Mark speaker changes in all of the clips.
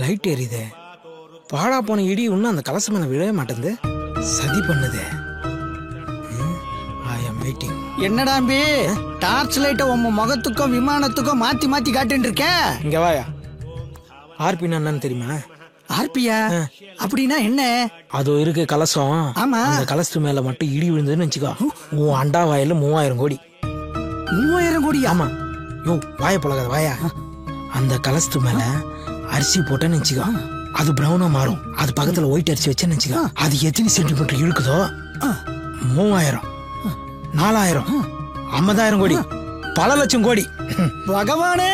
Speaker 1: Light எரியுதே, பாழா போன இடி இன்னும் அந்த கலசம் மேல விழவே மாட்டேங்குது. சதி பண்ணுதே.
Speaker 2: என்னடாம்பி டார்ச் லைட்ட உங்க முகத்துக்கும் விமானத்துக்கும் மாத்தி மாத்தி காட்டுன்னு இருக்க?
Speaker 1: இங்க வாயா. ஆர்பின்னா என்னன்னு தெரியுமா?
Speaker 2: ஆர்பியா அப்படின்னா என்ன?
Speaker 1: அது இருக்கு கலசம்.
Speaker 2: ஆமா.
Speaker 1: அந்த கலசத்து மேல மட்டும் இடி விழுந்ததுன்னு வச்சுக்கோ, உன் அண்டா வாயில 3000 கோடி.
Speaker 2: 3000 கோடி?
Speaker 1: ஆமா. யோ வாய பழகாத வாயா. அந்த கலசத்து மேல அரிசி போட்டேன்னு வச்சுக்கோ, அது பிரவுனா மாறும். அது பக்கத்துல ஒயிட் அரிசி வச்சேன்னு வச்சுக்கோ, அது எத்தனை சென்டிமீட்டர் இழுக்குதோ 3000, 4000, 50,000 கோடி, பல லட்சம் கோடி.
Speaker 2: பகவானே,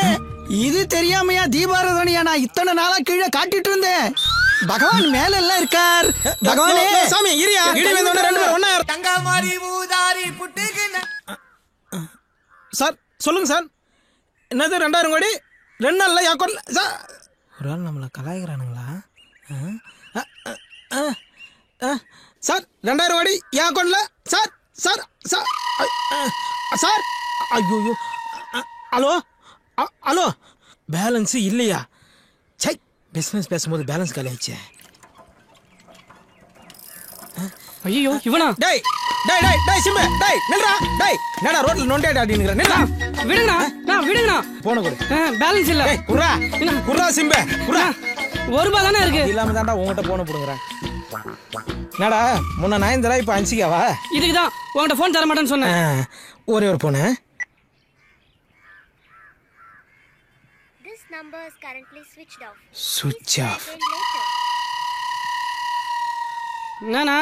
Speaker 2: இது தெரியாமையா தீபாராதனையா நான் இத்தனை நாளா கீழே காட்டிட்டு இருந்தேன். பகவான் மேல எல்லாம் இருக்கார். பகவானே
Speaker 1: சாமி இரியா. இடி வந்தோட ரெண்டு பேரும் ஒண்ணா.
Speaker 3: தங்கமாரி ஊதாரி புட்டுக்குன.
Speaker 1: சார் சொல்லுங்க சார். என்னது 2000 கோடி 2 நாள்ல அக்கௌண்ட்ல சார்? ஒரு ஆள் நம்மள கலாய்க்கிறானுங்களா? சார் 2000 கோடி என் அக்கௌண்ட்ல சார். சார் சார் சார் ஐயோ. ஹலோ ஹலோ, பேலன்ஸ் இல்லையா? சை, பிசினஸ் பேசும்போது பேலன்ஸ் காலி ஆயிடுச்சு.
Speaker 4: ஐயோ இவனா?
Speaker 1: டேய் டேய் டேய் டேய் சிம்பு, டேய் நில்றா. டேய் என்னடா ரோட்ல நோண்டேடா அப்படிங்கற? நில்றா.
Speaker 4: விடுங்கடா. நான் விடுங்கடா.
Speaker 1: போன கொடு.
Speaker 4: பேலன்ஸ் இல்ல.
Speaker 1: டேய் குர்ரா. குர்ரா சிம்பு குர்ரா.
Speaker 4: 1 ரூபாய் தானே இருக்கு.
Speaker 1: இல்லாம தான்டா உன்கிட்ட போன புடுங்கறேன். என்னடா முன்ன 9 இப்ப 5
Speaker 4: இதுக்கு தான் உன்கிட்ட போன் தர மாட்டேன்னு சொன்னேன்.
Speaker 1: ஒரே ஒரு phone.
Speaker 5: Number is currently switched off.
Speaker 1: Switch off.
Speaker 4: என்னண்ணா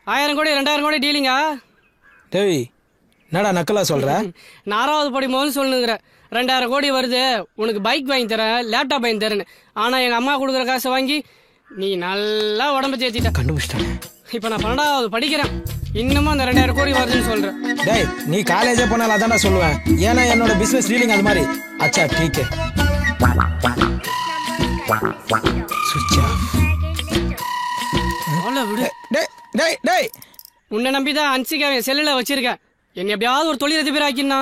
Speaker 4: 1000 கோடி 2000 கோடி டீலிங்கா?
Speaker 1: டேய் என்னடா நக்கலா சொல்ற?
Speaker 4: 4வது படி மோன்னு சொல்லுங்கிற. 2000 கோடி வருது, உனக்கு பைக் வாங்கி தரேன், லேப்டாப் வாங்கி தரேன்னு. ஆனா எங்க அம்மா கொடுக்குற காசை வாங்கி நீ நல்லா உடம்பு தேத்திட்ட.
Speaker 1: கண்டுபிடிச்சிட்டானே.
Speaker 4: இப்ப நான் 12வது படிக்கிறேன், இன்னமும் அந்த 2000 கோடி வருதுன்னு சொல்றேன்.
Speaker 1: டேய் நீ காலேஜே போனாலும் அதான்டா சொல்லுவேன். ஏன்னா என்னோட பிசினஸ் டீலிங் அது மாதிரி. அச்சா டீக். Switch off.
Speaker 4: விடு.
Speaker 1: டேய் டேய் டேய்,
Speaker 4: உன்னை நம்பிதான் அன்சிகாவை செல்லுல வச்சிருக்கேன். என்ன எப்படியாவது ஒரு தொழிலதிபர் ஆக்கினா.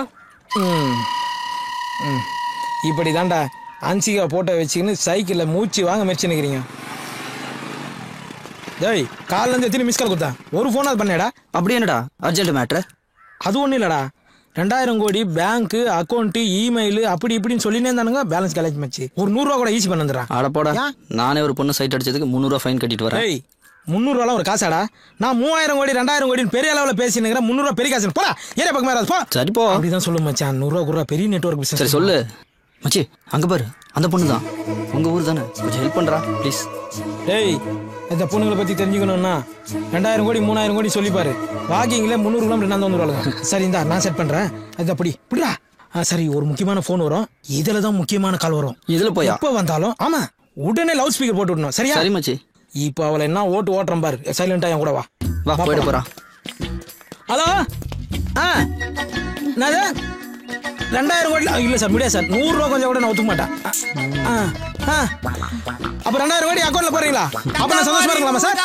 Speaker 1: இப்படி தான்டா அன்சிகா போட்டோ வச்சுக்கின்னு சைக்கிள்ல மூச்சு வாங்க முயற்சி நிக்கிறீங்க. டேய் காலைல இருந்து எத்தனை மிஸ் கால் கொடுத்தா? ஒரு போன் அது பண்ணேடா.
Speaker 2: அப்படி என்னடா அர்ஜென்ட் மேட்ரு?
Speaker 1: அது ஒன்றும் இல்லடா, 2000 கோடி பேங்க் அக்கௌண்ட் இமெயில் அப்படி இப்படின்னு சொல்லினே இருந்தானுங்க. பேலன்ஸ் காலேஜ் மச்சி ஒரு 100 ரூபா கூட ஈஸி பண்ணுறேன்.
Speaker 2: ஆட போடா, நானே ஒரு பொண்ணு சைட் அடிச்சதுக்கு 300 ரூபா ஃபைன் கட்டிட்டு வரேன்.
Speaker 1: ஏய் 300 ரூபாலாம் ஒரு காசாடா? நான் 3000 கோடி 2000 கோடின்னு பெரிய அளவில் பேசினுக்கிறேன். 300 ரூபா பெரிய காசு. போடா ஏரியா பக்கம் மேலே போ.
Speaker 2: சரி போ.
Speaker 1: அப்படிதான் சொல்லு மச்சான். 100 ரூபா கூட பெரிய நெட்வொர்க் பிசினஸ்.
Speaker 2: சரி சொல்லு மச்சி. அங்க பாரு, அந்த பொண்ணு தான். உங்க ஊர் தானே, கொஞ்சம் ஹெல்ப் பண்றா ப்ளீஸ்.
Speaker 1: டேய் இந்த பொண்ணுங்களை பத்தி தெரிஞ்சுக்கணும்னா 2000 கோடி 3000 கோடி சொல்லிப்பாரு. வாக்கிங்ல 300 கிலோமீட்டர் நான் வந்துருவாங்க. சரி இந்தா நான் செட் பண்றேன். அது அப்படி இப்படிடா. சரி ஒரு முக்கியமான போன் வரும், இதுல தான் முக்கியமான கால் வரும்.
Speaker 2: இதுல போய்
Speaker 1: எப்ப வந்தாலும் ஆமா உடனே லவுட் ஸ்பீக்கர் போட்டு விடணும். சரியா?
Speaker 2: சரி மச்சி.
Speaker 1: இப்போ அவளை என்ன ஓட்டுறேன் பாரு. சைலண்டா என் கூட வா.
Speaker 2: வா போயிட போறா.
Speaker 1: ஹலோ என்னது 2000 கோடி இல்ல சார், முடியாது சார். 100 ரூபா கொஞ்சம் கூட நான் ஒத்துக்க மாட்டேன். அப்ப 2000 கோடி அக்கௌண்ட்ல போறீங்களா? அப்ப நான் சந்தோஷமா இருக்கலாமா சார்?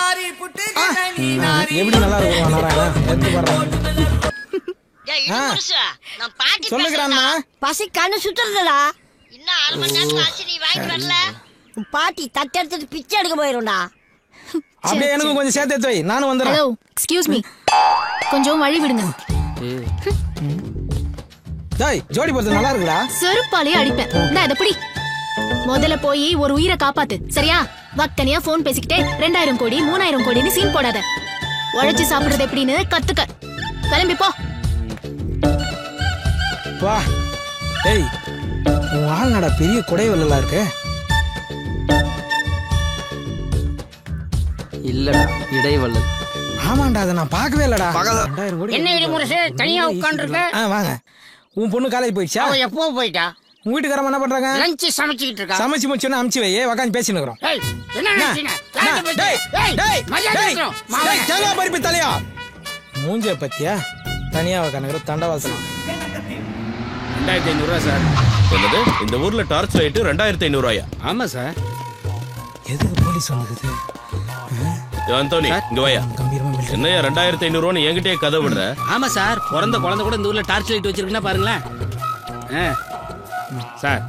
Speaker 1: எப்படி நல்லா இருக்கும் நாராயணன் எடுத்து பாருங்க. சொல்லுங்கறாண்ணா.
Speaker 5: பசி கண்ணு சுத்துறதுடா. இன்னும் 1/2 மணி நேரம் ஆச்சு, நீ வாங்கிட்டு வரல. பாட்டி தட்டு எடுத்துட்டு பிச்சை எடுக்க போயிரும்டா.
Speaker 1: அப்படியே எனக்கு கொஞ்சம் சேர்த்து எடுத்து வை, நானும் வந்துடுறேன்.
Speaker 6: ஹலோ எக்ஸ்கியூஸ் மீ, கொஞ்சம் வழி விடுங்க.
Speaker 1: டேய் ஜோடி போறது நல்லா இருக்குடா.
Speaker 6: செருப்பாலே அடிப்பேன். நான் இத பிடி. முதல்ல போய் ஒரு உயிரை காப்பாத்து, சரியா? வக்கனியா போன் பேசிக்கிட்டே 2000 கோடி 3000 கோடின்னு சீன் போடாத. உழைச்சு சாப்பிடுறது எப்படின்னு கத்துக்க. கிளம்பி போ.
Speaker 1: வா. டேய் உன் ஆள் நட பெரிய குடைவெல்லாம் இருக்கு.
Speaker 2: இல்லடா இடைவள்ளல்.
Speaker 1: ஆமாண்டா அதை நான் பார்க்கவே இல்லடா. 2000 கோடி
Speaker 3: என்ன விடுமுறை தனியா உட்கார்ந்துருக்க?
Speaker 1: வாங்க. உன் பொண்ணு காலேஜ் போயிடுச்சா?
Speaker 3: அவ எப்போ போயிட்டா?
Speaker 1: உங்க வீட்டுக்காரமா என்ன பண்றாங்க?
Speaker 3: லஞ்ச் சமைச்சிட்டு இருக்கா.
Speaker 1: சமைச்சு முடிச்சோன்னு அமுச்சு வை, உட்காந்து பேசிட்டு இருக்கிறோம்.
Speaker 3: ஏய் என்ன நினைச்சீங்க?
Speaker 1: பருப்பி தலையா மூஞ்ச பத்தியா தனியா உட்காந்துக்கிற தண்டவாசனம்.
Speaker 7: 2500 ரூபா சார். என்னது இந்த ஊர்ல டார்ச் லைட் 2500 ரூபாயா?
Speaker 8: ஆமா சார்.
Speaker 1: எதுக்கு போலீஸ் வந்துக்குது?
Speaker 7: அந்தோனி இங்க வாயா. என்னையா 2500 ரூபான்னு என்கிட்டயே கதை விடுற?
Speaker 8: ஆமா சார், பிறந்த குழந்தை கூட இந்த ஊர்ல டார்ச் லைட் வச்சிருக்குன்னா பாருங்களேன். சார்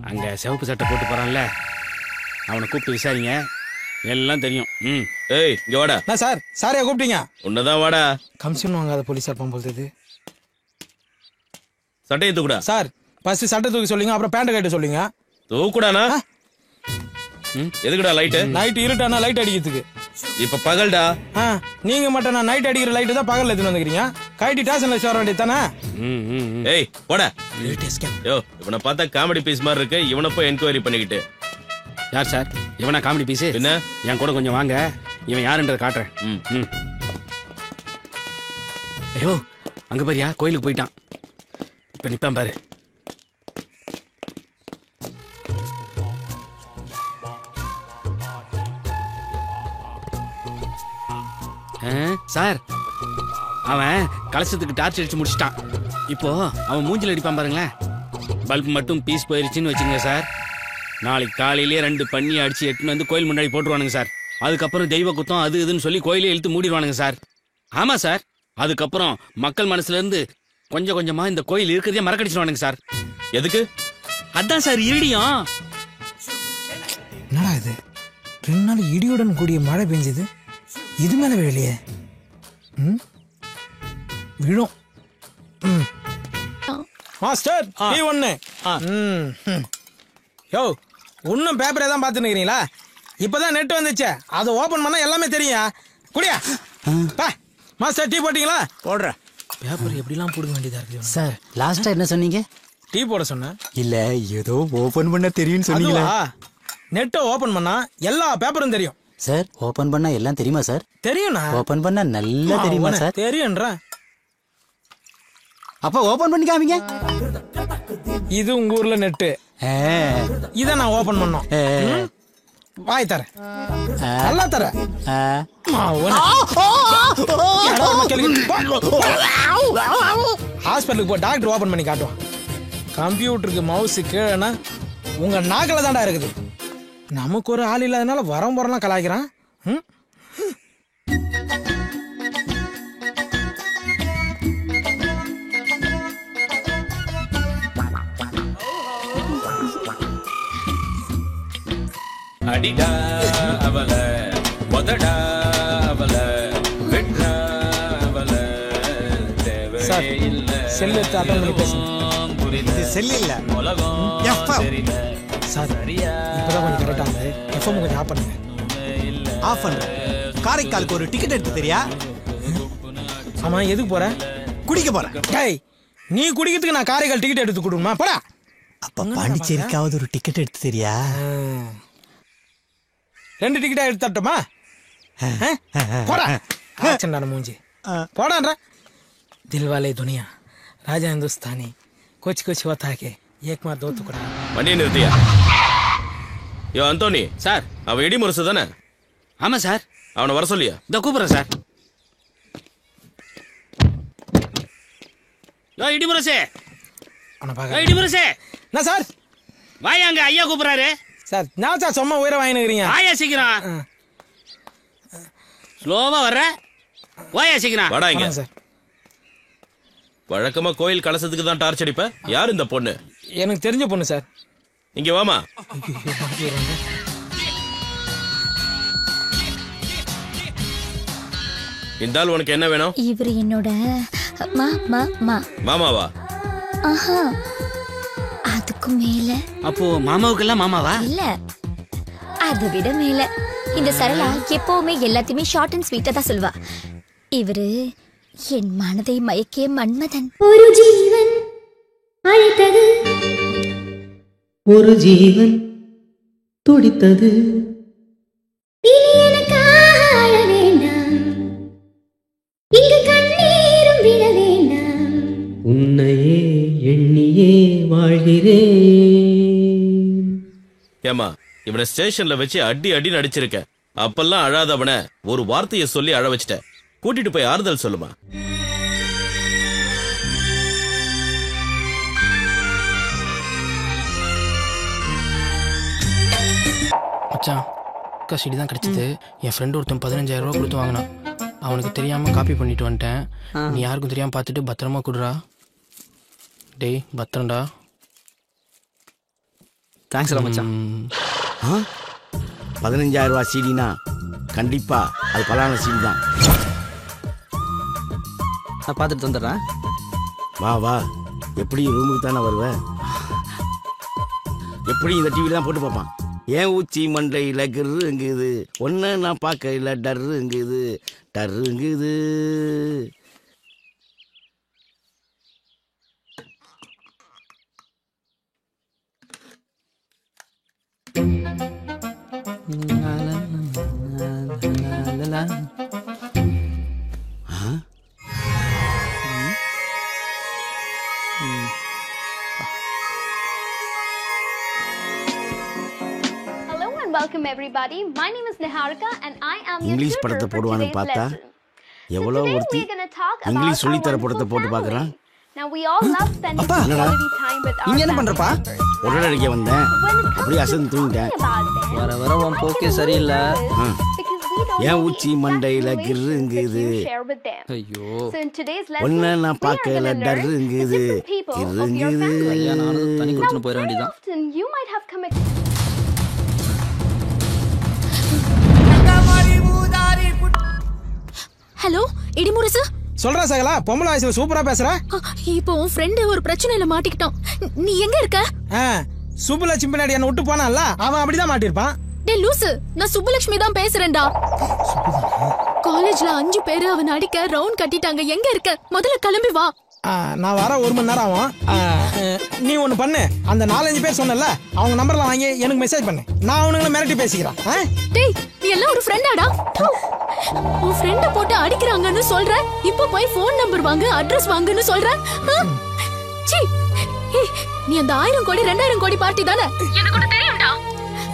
Speaker 8: அங்க சிவப்பு சட்டை போட்டு போறான்ல அவனை கூப்பிட்டு விசாரிங்க, எல்லாம் தெரியும்.
Speaker 7: ஏய் இங்க வாடா.
Speaker 1: நான் சார் சாரையா கூப்பிட்டீங்க?
Speaker 7: உன்னதான் வாடா.
Speaker 1: கமிஷன் வாங்காத போலீஸா இருப்பான் போகுது.
Speaker 7: சட்டையை தூக்குடா.
Speaker 1: சார் ஃபர்ஸ்ட் சட்டை தூக்கி சொல்லுங்க, அப்புறம் பேண்ட் கட்ட சொல்லுங்க.
Speaker 7: தூக்குடானா? எதுக்குடா லைட்டு?
Speaker 1: நைட் இருட்டானா லைட் அடிக்கிறதுக்கு.
Speaker 7: இப்ப பகல்டா.
Speaker 1: நீங்க மட்டும் நான் நைட் அடிக்கிற லைட்டு தான் பகல்ல எடுத்துன்னு வந்துக்கிறீங்க. கைட்டி ஸ்டேஷன்ல சேர வேண்டியது தானே?
Speaker 7: ஏய் போடா. யோ இவனை பார்த்தா காமெடி பீஸ் மாதிரி இருக்கு, இவனை போய் என்கொயரி பண்ணிக்கிட்டு.
Speaker 8: யார் சார் இவனா காமெடி பீஸ்?
Speaker 7: என்ன
Speaker 8: என் கூட கொஞ்சம் வாங்க, இவன் யாருன்றதை காட்டுறேன். ஐயோ அங்க பாரியா, கோயிலுக்கு போயிட்டான். இப்ப நிப்பான் பாரு. சார் அவன் கலசத்துக்கு டார்ச் அடிச்சு முடிச்சிட்டான். இப்போ அவன் மூஞ்சில் அடிப்பான் பாருங்களேன். பல்ப் மட்டும் பீஸ் போயிருச்சுன்னு வச்சுங்க சார், நாளைக்கு காலையிலேயே 2 பண்ணி அடிச்சு எட்டுன்னு வந்து கோயில் முன்னாடி போட்டுருவானுங்க சார். அதுக்கப்புறம் தெய்வ குத்தம் அது இதுன்னு சொல்லி கோயிலே இழுத்து மூடிடுவானுங்க சார். ஆமா சார், அதுக்கப்புறம் மக்கள் மனசுல இருந்து கொஞ்சம் கொஞ்சமா இந்த கோயில் இருக்கிறதே மறக்கடிச்சிருவானுங்க சார்.
Speaker 7: எதுக்கு?
Speaker 8: அதான் சார் இடியும்.
Speaker 1: என்னடா இது 2 நாள் இடியுடன் கூடிய மழை பெஞ்சது, இது மேல விழலையே. விழும். மாஸ்டர் நீ ஒண்ணு. யோ இன்னும் பேப்பரே தான் பார்த்துன்னு இருக்கிறீங்களா? இப்பதான் நெட் வந்துச்சே, அதை ஓபன் பண்ணா எல்லாமே தெரியும். குடியா மாஸ்டர் டீ போட்டீங்களா?
Speaker 2: போடுறேன்.
Speaker 1: பேப்பர் எப்படிலாம் போடுங்க வேண்டியதா இருக்கு
Speaker 2: சார். லாஸ்டா என்ன சொன்னீங்க?
Speaker 1: டீ போட சொன்னேன்.
Speaker 2: இல்ல ஏதோ ஓபன் பண்ண தெரியும்னு சொன்னீங்களா?
Speaker 1: நெட்டை ஓபன் பண்ணா எல்லா பேப்பரும் தெரியும்
Speaker 2: சார். ஓபன் பண்ணா எல்லாம் தெரியுமா சார்?
Speaker 1: தெரியும்ண்ணா.
Speaker 2: ஓபன் பண்ணா நல்லா தெரியுமா சார்?
Speaker 1: தெரியும்ன்றா.
Speaker 2: அப்ப ஓபன் பண்ணி காமிங்க.
Speaker 1: இது உங்க ஊர்ல நெட்டு, இத நான் ஓபன் பண்ணோம். வாய் தரேன், நல்லா தரேன். ஹாஸ்பிட்டலுக்கு போ, டாக்டர் ஓபன் பண்ணி காட்டுவான். கம்ப்யூட்டருக்கு மவுஸ் கீழேனா உங்க நாக்கில தாண்டா இருக்குது. நமக்கு ஒரு ஆள் இல்லாதனால வரம் போறலாம் கலாய்க்கிறான்.
Speaker 7: அடிடா அவல உதடா அவல வெட்றா அவல தேவையில்லை.
Speaker 1: செல் எடுத்து அட்டன் பண்ணி பேசுங்க.
Speaker 2: இது செல் இல்ல,
Speaker 1: சார் இப்பதான் கொஞ்சம் கரெக்டா இருந்தது. எஃப்எம் கொஞ்சம் ஆஃப் பண்ணுங்க.
Speaker 2: ஆஃப் பண்றேன். காரைக்காலுக்கு ஒரு டிக்கெட் எடுத்து தெரியா?
Speaker 1: ஆமா எதுக்கு போற?
Speaker 2: குடிக்க போறேன்.
Speaker 1: டேய் நீ குடிக்கிறதுக்கு நான் காரைக்கால் டிக்கெட் எடுத்து கொடுமா? போடா.
Speaker 2: அப்ப பாண்டிச்சேரிக்காவது ஒரு டிக்கெட் எடுத்து தெரியா?
Speaker 1: 2 டிக்கெட்டா எடுத்து தரட்டுமா? போடா. ஆச்சண்டான மூஞ்சி போடான்ற. தில்வாலே துனியா ராஜா हिंदुस्तानी कुछ कुछ होता है एक मार दो टुकड़ा.
Speaker 7: வண்டியை நிறுத்தியா? யோ அந்தோனி
Speaker 8: சார்
Speaker 7: அவன் இடி முரசு தானே?
Speaker 8: ஆமா சார்.
Speaker 7: அவனை வர சொல்லியா?
Speaker 8: இந்த கூப்பிடுறேன் சார். இடிமுரசே இடிமுரசே.
Speaker 1: என்ன சார்?
Speaker 8: வாயாங்க ஐயா கூப்பிடுறாரு
Speaker 1: சார். நான் சார் சும்மா உயிரை வாங்கினுக்கிறீங்க.
Speaker 8: வாயா சீக்கிரம். ஸ்லோவா வர்ற, வாயா சீக்கிரம்.
Speaker 7: வாடா இங்க.
Speaker 1: சார்
Speaker 7: வழக்கமா கோயில் கலசத்துக்கு தான் டார்ச் அடிப்ப. யார் இந்த பொண்ணு?
Speaker 1: எனக்கு தெரிஞ்ச பொண்ணு சார்.
Speaker 7: இங்க வாமா. இந்த ஆள் உனக்கு என்ன வேணும்?
Speaker 9: இவர் என்னோட
Speaker 7: மாமாவா?
Speaker 9: அதுக்கு மேல.
Speaker 8: அப்போ மாமாவுக்கெல்லாம் மாமாவா?
Speaker 9: இல்ல அதை விட மேல. இந்த சரளா எப்பவுமே எல்லாத்தையுமே ஷார்ட் அண்ட் ஸ்வீட்டா தான் சொல்வா. இவரு என் மனதை மயக்கிய மன்மதன். ஒரு ஜீவன் அழைத்தது,
Speaker 10: ஒரு ஜீவன் துடித்தது.
Speaker 9: இனி எனக்காக அழ வேண்டாம், இங்கு கண்ணீரும் விட வேண்டாம்.
Speaker 10: உன்னையே எண்ணியே வாழ்கிறேன்.
Speaker 7: ஏமா இவனை ஸ்டேஷன்ல வச்சு அடி அடி நடிச்சிருக்க. அப்பெல்லாம் அழாதவன ஒரு வார்த்தையை சொல்லி அழ வச்சிட்ட. கூட்டிட்டு போய் ஆறுதல் சொல்லுமா.
Speaker 1: மச்சான் கஸ்டடி தான் கிடைச்சது. என் ஃப்ரெண்டு ஒருத்தன் 15,000 ரூபா கொடுத்து வாங்கினான். அவனுக்கு தெரியாம காப்பி பண்ணிட்டு வந்துட்டேன். நீ யாருக்கும் தெரியாம பார்த்துட்டு பத்திரமா கொடுறா. டேய் பத்திரம்டா.
Speaker 2: தேங்க்ஸ்டா மச்சான்.
Speaker 11: 15,000 ரூபாய் சீடினா கண்டிப்பா அது பலான சீடி தான்.
Speaker 2: நான் பார்த்துட்டு வந்துடுறேன்.
Speaker 11: வா வா. எப்படி ரூமுக்கு தானே வருவேன்? எப்படி இந்த டிவில தான் போட்டு பார்ப்பான். ஏன் ஊச்சி மண்டையில் கிருங்குது ஒன்று நான் பார்க்கல டருங்குது டருங்குது.
Speaker 12: Welcome everybody. My name is Niharika and I am your
Speaker 11: English
Speaker 12: tutor
Speaker 11: படத்தை
Speaker 12: for
Speaker 11: போடுவான்னு
Speaker 12: today's
Speaker 11: பார்த்தா
Speaker 12: lesson.
Speaker 11: எவ்வளோ
Speaker 12: Today
Speaker 11: ஒருத்தி
Speaker 12: we're going to talk about
Speaker 11: English சொல்லி
Speaker 12: our
Speaker 11: தர
Speaker 12: wonderful
Speaker 11: படத்தை போட்டு
Speaker 12: family.
Speaker 11: பார்க்குறான்.
Speaker 12: Now we all love spending
Speaker 2: அப்பா,
Speaker 12: quality time with our
Speaker 2: இங்க என்ன
Speaker 12: family
Speaker 2: பண்றப்பா?
Speaker 12: members.
Speaker 11: உடனே அடிக்க வந்தேன்.
Speaker 12: When it comes
Speaker 11: அப்படியே
Speaker 12: to
Speaker 11: அசந்து தூங்கிட்டேன்.
Speaker 12: talking about them,
Speaker 2: வர வர உன் போக்கே சரியில்லை.
Speaker 12: because we don't
Speaker 11: ஏன்
Speaker 12: know the
Speaker 11: ஊச்சி
Speaker 12: exact
Speaker 11: மண்டையில்
Speaker 12: relations that
Speaker 11: கிருங்குது
Speaker 12: you share with them.
Speaker 2: ஐயோ,
Speaker 12: So in today's lesson,
Speaker 11: ஒன்று
Speaker 12: we
Speaker 11: நான்
Speaker 12: are going
Speaker 11: பார்க்கல
Speaker 12: to learn the
Speaker 11: டருங்குது
Speaker 12: different people of your
Speaker 11: கிருங்குது.
Speaker 12: family.
Speaker 2: கல்யாணம் ஆனது தனி
Speaker 12: Now,
Speaker 2: கொடுத்துன்னு போயிட
Speaker 12: very
Speaker 2: வேண்டியதான்.
Speaker 12: often you might have come
Speaker 6: hello Idimurasu.
Speaker 1: சொல்றா சகலா, பொம்பளை வயசுல சூப்பரா பேசுற.
Speaker 6: இப்போ உன் ஃப்ரெண்டு ஒரு பிரச்சனையில மாட்டிக்கிட்டான். நீ எங்க இருக்க?
Speaker 1: சுப்புலட்சுமி பின்னாடி என்ன விட்டு போனான்ல, அவன் அப்படிதான் மாட்டிருப்பான்.
Speaker 6: டே லூசு, நான் சுப்புலட்சுமி தான் பேசுறேன்டா. காலேஜ்ல 5 பேரு அவன் அடிக்க ரவுண்ட் கட்டிட்டாங்க. எங்க இருக்க? முதல்ல கிளம்பி வா.
Speaker 1: நான் வர 1 மணி நேரம் ஆகும். நீ ஒண்ணு பண்ணு, அந்த 4-5 பேர் சொன்னல அவங்க நம்பர்லாம் வாங்கி எனக்கு மெசேஜ் பண்ணு. நான் அவனுங்களை மிரட்டி பேசிக்கிறேன்.
Speaker 6: டேய், நீ எல்லாம் ஒரு ஃப்ரெண்டாடா? உன் ஃப்ரெண்ட போட்டு அடிக்கிறாங்கன்னு சொல்ற, இப்போ போய் ஃபோன் நம்பர் வாங்கு, அட்ரஸ் வாங்குன்னு சொல்ற. சீ, நீ அந்த 1000 கோடி 2000 கோடி பார்ட்டி தானே? எனக்கு கூட தெரியும்டா.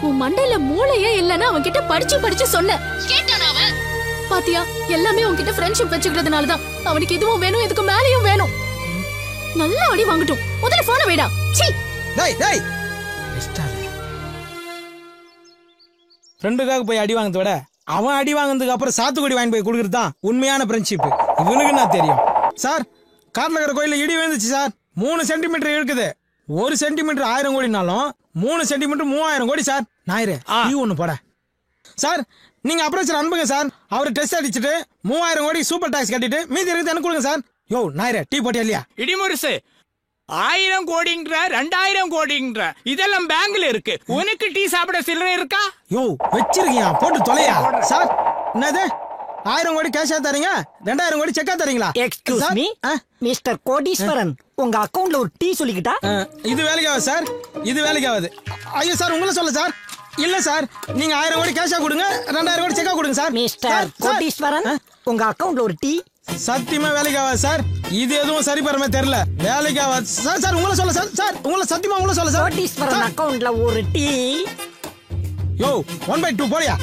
Speaker 6: உன் மண்டையில மூளையே இல்லன்னா அவன் கிட்ட படிச்சு சொன்ன. கேட்டானா அவன்? பாத்தியா, எல்லாமே உன்கிட்ட ஃப்ரெண்ட்ஷிப் வச்சுக்கிறதுனால தான். அவனுக்கு இதுவும் வேணும், இதுக்கு மேலயும் வேணும். நல்லா அடி வாங்கட்டும். முதல்ல போன வைடா. சீ.
Speaker 1: டேய் டேய். ஃப்ரெண்டுக்காக போய் அடி வாங்குறத விட அவன் அடி வாங்கினதுக்கு அப்புறம் சாத்துக்குடி வாங்கி போய் கொடுக்கறது தான் உண்மையான ஃப்ரெண்ட்ஷிப். இவனுக்கு என்ன தெரியும்? சார், காட்டுல இருக்கிற கோயில இடி விழுந்துச்சு சார். 3 சென்டிமீட்டர் இருக்குது. 1 சென்டிமீட்டர் 1000 கோடினாலும் 3 சென்டிமீட்டர் 3000 கோடி சார். ஞாயிறு நீ ஒண்ணு போட சார். நீங்க அப்ரோச்சர் அனுப்புங்க சார். அவரு டெஸ்ட் அடிச்சுட்டு 3000 கோடி சூப்பர் டாக்ஸ் கட்டிட்டு மீதி இருக்குது எனக்கு கொடுங்க சார். யோ ஞாயிறு டீ போட்டியா இல்லையா?
Speaker 13: இடிமுரசு, 1000 கோடின்ற 2000 கோடின்ற இதெல்லாம் பேங்க்ல இருக்கு. உனக்கு டீ சாப்பிட சில்லறை இருக்கா?
Speaker 1: யோ வச்சிருக்கியா, போட்டு தொலையா சார். என்னது 1000 கோடி கேஷா தரீங்க, 2000 கோடி செக்கா தரீங்களா?
Speaker 14: எக்ஸ்கியூஸ் மீ மிஸ்டர் கோடீஸ்வரன், உங்க அக்கவுண்ட்ல ஒரு டீ சொல்லிக்கிட்டா?
Speaker 1: இது வேலைக்கு ஆகுது சார், இது வேலைக்கு ஆகுது. ஐயோ சார், உங்களை சொல்ல சார். இல்ல சார், நீங்க 1000 கோடி கேஷா கொடுங்க, 2000 கோடி செக்கா கொடுங்க சார்.
Speaker 14: மிஸ்டர் கோடீஸ்வரன், உங்க அக்கவுண்ட்ல ஒரு டீ.
Speaker 1: சத்தியமா வேலைக்கு ஆகாது சார். இது எதுவும் சரி பரமே தெரியல. வேலைக்கு ஆகாது சார். சார் உங்களை சொல்ல சார். சார் உங்களை சத்தியமா உங்களை சொல்ல சார்.
Speaker 14: கோடீஸ்வரன் அக்கவுண்ட்ல ஒரு டீ.
Speaker 1: யோ 1/2 போறியா?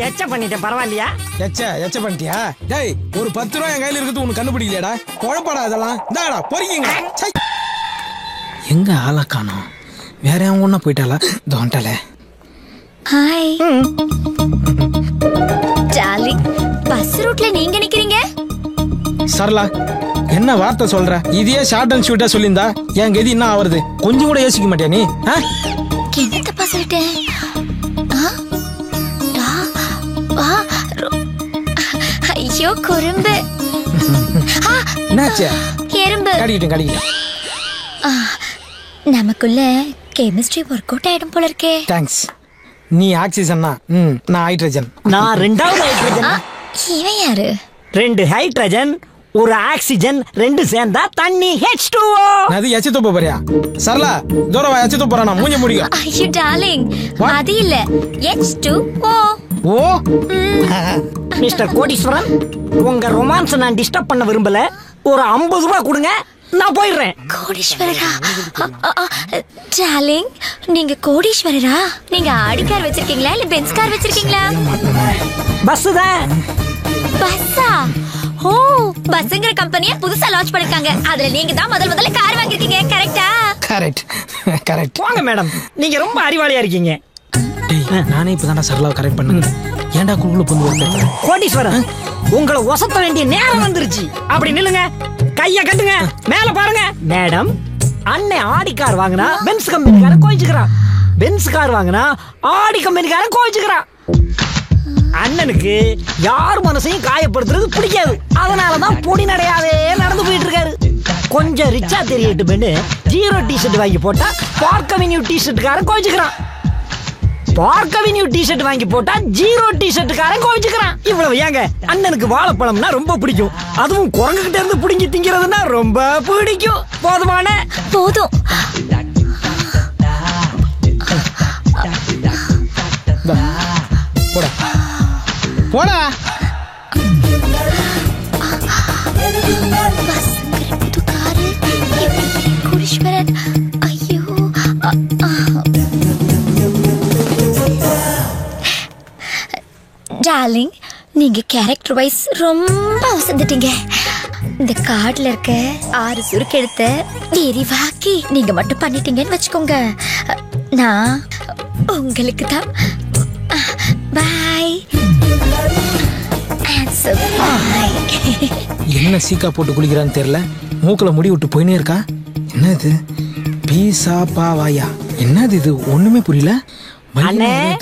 Speaker 14: எச்ச பண்ணிட்டேன், பரவாயில்லையா?
Speaker 1: எச்ச பண்ணிட்டியா? டேய், ஒரு 10 ரூபாய் என் கையில இருக்குது, உனக்கு கண்டுபிடிக்கலையாடா? குழப்படா இதெல்லாம். இந்தாடா பொறிக்கிங்க. எங்க ஆளை காணோம்? வேற அவங்க ஒண்ணா போயிட்டாளா? தோண்டல.
Speaker 9: ஹாய் டார்லிங், பஸ் ரூட்ல நீங்க நிக்கிறீங்க?
Speaker 1: சரலா, என்ன வார்த்தை சொல்ற? இதே ஷார்ட் அண்ட் ஸ்வீட்டா சொல்லியிருந்தா என் கதி என்ன ஆவறது? கொஞ்சம் கூட யோசிக்க மாட்டியா நீ?
Speaker 9: என்ன தப்பா சொல்லிட்டேன்? ஐயோ குறும்பு.
Speaker 1: என்னாச்சு?
Speaker 9: எறும்பு.
Speaker 1: கடிக்கிட்டேன்.
Speaker 9: நமக்குள்ள கெமிஸ்ட்ரி ஒர்க் அவுட் ஆயிடும் போல இருக்கே.
Speaker 1: தேங்க்ஸ். நீ ஆக்சிஜன்னா நான் ஹைட்ரஜன்.
Speaker 14: நான் 2வது ஹைட்ரஜன்.
Speaker 9: இவன் யாரு?
Speaker 14: 2 ஹைட்ரஜன், ஒரு ஆக்சிஜன், 2 சேர்ந்தா தண்ணி H2O.
Speaker 1: அது எச்ச துப்ப போறியா? சரலா, தூரவா எச்ச துப்பறா, நான் மூஞ்ச முடியும்.
Speaker 9: ஐயோ டார்லிங், அது இல்ல, H2O.
Speaker 1: ஓ
Speaker 14: மிஸ்டர் கோடீஸ்வரன், உங்க ரொமான்ஸ் நான் டிஸ்டர்ப் பண்ண விரும்பல. ஒரு 50 ரூபாய் கொடுங்க, நான் போயிடுறேன்.
Speaker 9: கோடீஸ்வரரா? டார்லிங், நீங்க கோடீஸ்வரரா? நீங்க ஆடி கார் வச்சிருக்கீங்களா இல்ல பென்ஸ் கார் வச்சிருக்கீங்களா?
Speaker 14: பஸ் தான்.
Speaker 9: பஸ்ஸா? ஓ, பஸ்ங்கிற கம்பெனியை புதுசா லான்ச் பண்ணிருக்காங்க. அதுல நீங்க தான் முதல்ல கார் வாங்கிருக்கீங்க, கரெக்ட்டா?
Speaker 1: கரெக்ட்.
Speaker 14: வாங்க மேடம், நீங்க ரொம்ப அறிவாளியா இருக்கீங்க.
Speaker 1: டேய், நானே இப்பதான் சரளாவை கரெக்ட் பண்ணுங்க. ஏன்டா குழுக்குள்ள பொந்து வரல?
Speaker 14: கோடீஸ்வரன், உங்களை ஒசத்த வேண்டிய நேரம் வந்துருச்சு. அப்படி நில்லுங்க, கைய கட்டுங்க, மேல பாருங்க. மேடம், அண்ணன் ஆடி கார் வாங்கினா பென்ஸ் கம்பெனிக்காரன் கோவிச்சுக்கிறான், பென்ஸ் கார் வாங்கினா ஆடி கம்பெனிக்காரன் கோவிச்சுக்கிறான். அண்ணனுக்கு யார் மனசையும் காயப்படுத்துறது பிடிக்காது, அதனாலதான் பொடி நடையாவே நடந்து போயிட்டு இருக்காரு. கொஞ்சம் ரிச்சா தெரியட்டுமென்னு ஜீரோ டிஷர்ட் வாங்கி போட்டா பார்க் அவென்யூ டிஷர்ட்டுக்காரன் கோவிச்சுக்கிறான், பார்க் அவென்யூ டிஷர்ட் வாங்கி போட்டா ஜீரோ டிஷர்ட்டுக்காரன் கோவிச்சுக்கிறான். இவ்வளவு ஏங்க, அண்ணனுக்கு வாழைப்பழம்னா ரொம்ப பிடிக்கும், அதுவும் குரங்குகிட்ட இருந்து பிடிங்கி திங்கிறதுனா ரொம்ப பிடிக்கும். போதுமான
Speaker 9: போதும்.
Speaker 1: போடா போடா.
Speaker 9: குருஷ்வரன், ஐயோ. டார்லிங், நீங்க கேரக்டர் வைஸ் ரொம்ப வசந்துட்டீங்க. இந்த கார்டுல இருக்க 6 சுருக்கெடுத்த விரிவாக்கி நீங்க மட்டும் பண்ணிட்டீங்கன்னு வச்சுக்கோங்க, நான் உங்களுக்கு தான். பாய்.
Speaker 1: என்ன சீக்கா போட்டு குளிக்கிறான்னு தெரியல, மூக்குல முடி விட்டு போயினே இருக்கா. என்னது பீசா பாவாயா, என்னது இது ஒண்ணுமே புரியல.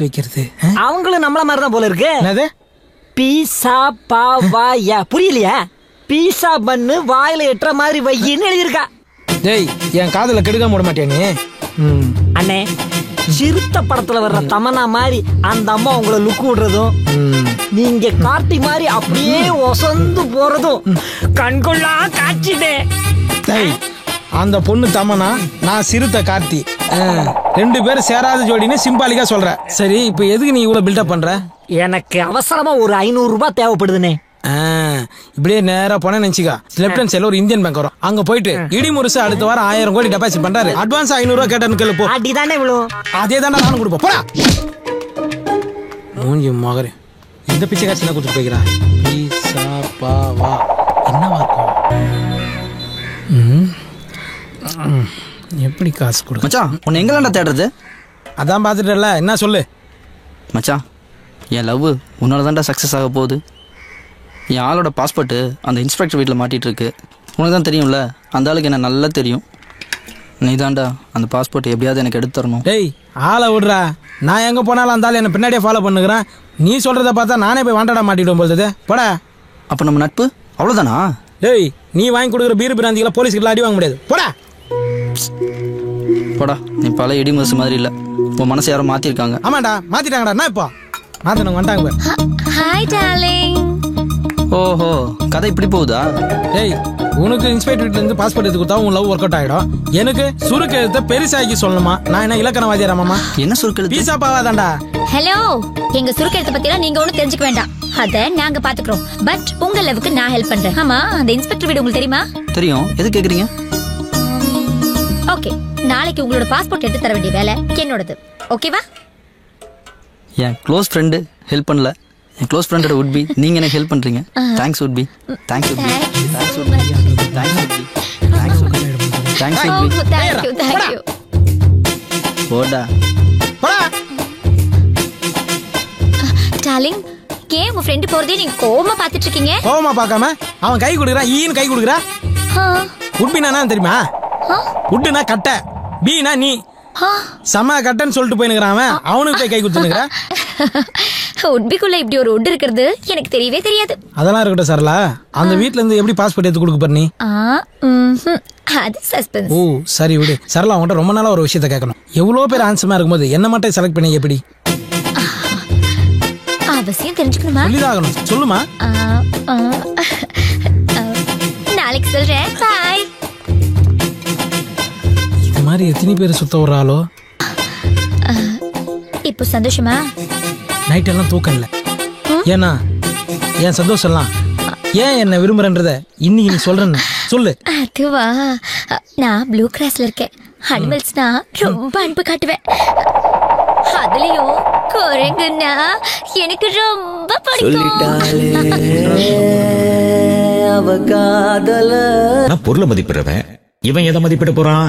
Speaker 1: வைக்கிறது
Speaker 14: அவங்களும் நம்மள மாதிரிதான் போல இருக்கு.
Speaker 1: என்னது
Speaker 14: பீசா பாவாயா புரியலையா? பீசா பண்ணு வாயில எட்டுற மாதிரி வையின்னு எழுதியிருக்கா.
Speaker 1: டேய், என் காதல கெடுக்காம விட மாட்டியா நீ?
Speaker 14: அண்ணே, சிறுத்த படத்துல வர்ற தமனா மாதிரி அந்த அம்மா உங்களை லுக் விடுறதும், நீங்க கார்த்தி மாதிரி அப்படியே ஒசந்து போறதும் கண்கொள்ளா காட்சிதே.
Speaker 1: அந்த பொண்ணு தமனா, நான் சிறுத்த கார்த்தி, 2 பேரும் சேராத ஜோடின்னு சிம்பாலிக்கா சொல்ற. சரி, இப்ப எதுக்கு நீ இவ்வளவு பில்டப் பண்ற?
Speaker 14: எனக்கு அவசரமா ஒரு 500 ரூபாய் தேவைப்படுதுனே.
Speaker 1: இப்படியே நேரா போன நினைச்சுக்கா, லெப்ட் ஹேண்ட் சைடுல ஒரு இந்தியன் பேங்க் வரும், அங்க போயிட்டு இடிமுரசு அடுத்த வாரம் 1000 கோடி டெபாசிட் பண்றாரு, அட்வான்ஸ் 500 ரூபாய் கேட்டேன்னு கேளு போ.
Speaker 14: அடிதானே விழும்.
Speaker 1: அதே தானே நானும் கொடுப்போம். போடா மூஞ்சி மகரே, இந்த பிச்சை காட்சி என்ன கொடுத்து போய்க்கிறா. பீசா பாவா என்னவா இருக்கும்? எப்படி காசு கொடு
Speaker 15: மச்சான்? உன்னை எங்கெல்லாம்டா தேடுறது?
Speaker 1: அதான் பார்த்துட்டல, என்ன சொல்லு
Speaker 15: மச்சான். என் லவ் உன்னால தான்டா சக்ஸஸ் ஆக போகுது. என் ஆளோட பாஸ்போர்ட்டு அந்த இன்ஸ்பெக்டர் வீட்டில் மாட்டிகிட்டு இருக்கு. உனக்கு தான் தெரியும்ல, அந்த ஆளுக்கு என்ன நல்லா தெரியும். நீ தான்டா அந்த பாஸ்போர்ட் எப்படியாவது எனக்கு எடுத்து தரணும்.
Speaker 1: டேய், ஆளை விடுறா, நான் எங்கே போனாலும் அந்த ஆள் என்னை பின்னாடியே ஃபாலோ பண்ணுகிறேன். நீ சொல்கிறத பார்த்தா நானே போய் வாண்டடா மாட்டிவிடும் போகுது. போடா.
Speaker 15: அப்போ நம்ம நட்பு அவ்வளோதானா?
Speaker 1: டேய், நீ வாங்கி கொடுக்குற பீர் பிராந்திகளை போலீஸ்கிட்ட அடி வாங்க முடியாது. போடா
Speaker 15: போடா. நீ பல இடி முரசு மாதிரி இல்லை, உன் மனசை யாரும் மாற்றிருக்காங்க.
Speaker 1: ஆமாண்டா, மாற்றிட்டாங்கடா. நான் இப்போ மாற்றினவங்க வந்துட்டாங்க.
Speaker 9: Hi darling.
Speaker 15: ஓஹோ, கதை இப்படி போகுதா?
Speaker 1: டேய், உனக்கு இன்ஸ்பெக்டர் வீட்ல இருந்து பாஸ்போர்ட் எடுத்து கொடுத்தா உன் லவ் ஒர்க் அவுட் ஆயிடும். எனக்கு சுருக்கு எழுத்த பெருசாக்கி சொல்லணுமா? நான் என்ன இலக்கணவாதியா மாமா?
Speaker 15: என்ன சுருக்கு?
Speaker 1: பீசா பாவாதான்டா.
Speaker 9: ஹலோ, எங்க சுருக்கெழுத்த பத்திலாம் நீங்க ஒன்னும் தெரிஞ்சுக்க வேண்டாம், அத நாங்க பாத்துக்கிறோம். பட் உங்க லவ்வுக்கு நான் ஹெல்ப் பண்றேன். ஆமா, அந்த இன்ஸ்பெக்டர் வீடு உங்களுக்கு தெரியுமா?
Speaker 15: தெரியும். எது கேக்குறீங்க?
Speaker 9: ஓகே, நாளைக்கு உங்களோட பாஸ்போர்ட் எடுத்து தர வேண்டிய வேலை என்னோடது. ஓகேவா?
Speaker 15: என் க்ளோஸ் ஃப்ரெண்டு ஹெல்ப் பண்ணல, என் க்ளோஸ் ஃப்ரெண்டோட would be நீங்க எனக்கு ஹெல்ப் பண்றீங்க. Thanks would be. Thanks would be. Thanks would be. Thanks would be. Thanks would be. Thanks would be.
Speaker 9: Thank you, thank you.
Speaker 15: போடா.
Speaker 9: டார்லிங், ஏன் உங்க ஃப்ரெண்ட் போறதே நீங்க கோவமா பாத்துட்டு இருக்கீங்க?
Speaker 1: கோவமா பார்க்காம அவன் கை கொடுக்குறான், ஈன்னு கை கொடுக்குறா. உட்பினா தெரியுமா? உட்டுனா கட்டை, பீனா நீ. சம கட்டன்னு சொல்லிட்டு போயினுக்கிறான் அவன், அவனுக்கு போய் கை கொடுத்துனுக்குற.
Speaker 9: உட்பிக்குள்ள இப்படி ஒரு உட் இருக்கிறது எனக்கு தெரியவே தெரியாது.
Speaker 1: அதெல்லாம் இருக்கட்டும் சரலா, அந்த வீட்ல இருந்து எப்படி பாஸ்போர்ட் எடுத்து கொடுக்க போற நீ?
Speaker 9: அது சஸ்பென்ஸ்.
Speaker 1: ஓ சரி விடு. சரலா, உன்கிட்ட ரொம்ப நாளா ஒரு விஷயத்த கேட்கணும். எவ்வளவு பேர் ஆன்சமா இருக்கும்போது என்ன மட்டும் செலக்ட் பண்ணி எப்படி?
Speaker 9: அவசியம் தெரிஞ்சுக்கணுமா?
Speaker 1: சொல்லிதாகணும், சொல்லுமா.
Speaker 9: நாளைக்கு சொல்றேன். பாய்.
Speaker 1: இது மாதிரி எத்தனை பேர் சுத்த விடுறாளோ?
Speaker 9: இப்போ சந்தோஷமா?
Speaker 1: நைட் எல்லாம் தூக்கம் இல்லை. ஏன்னா என் சந்தோஷம்லாம் ஏன் என்ன விரும்புறன்றத இன்னைக்கு நீ சொல்றேன்னு சொல்லு.
Speaker 9: அதுவா, நான் ப்ளூ கிராஸ்ல இருக்கேன். அனிமல்ஸ்னா ரொம்ப அன்பு காட்டுவேன். அதுலயும் குரங்குன்னா எனக்கு ரொம்ப
Speaker 16: பிடிக்கும். பொருளை மதிப்பிடுறவன் இவன் எதை மதிப்பிட போறான்?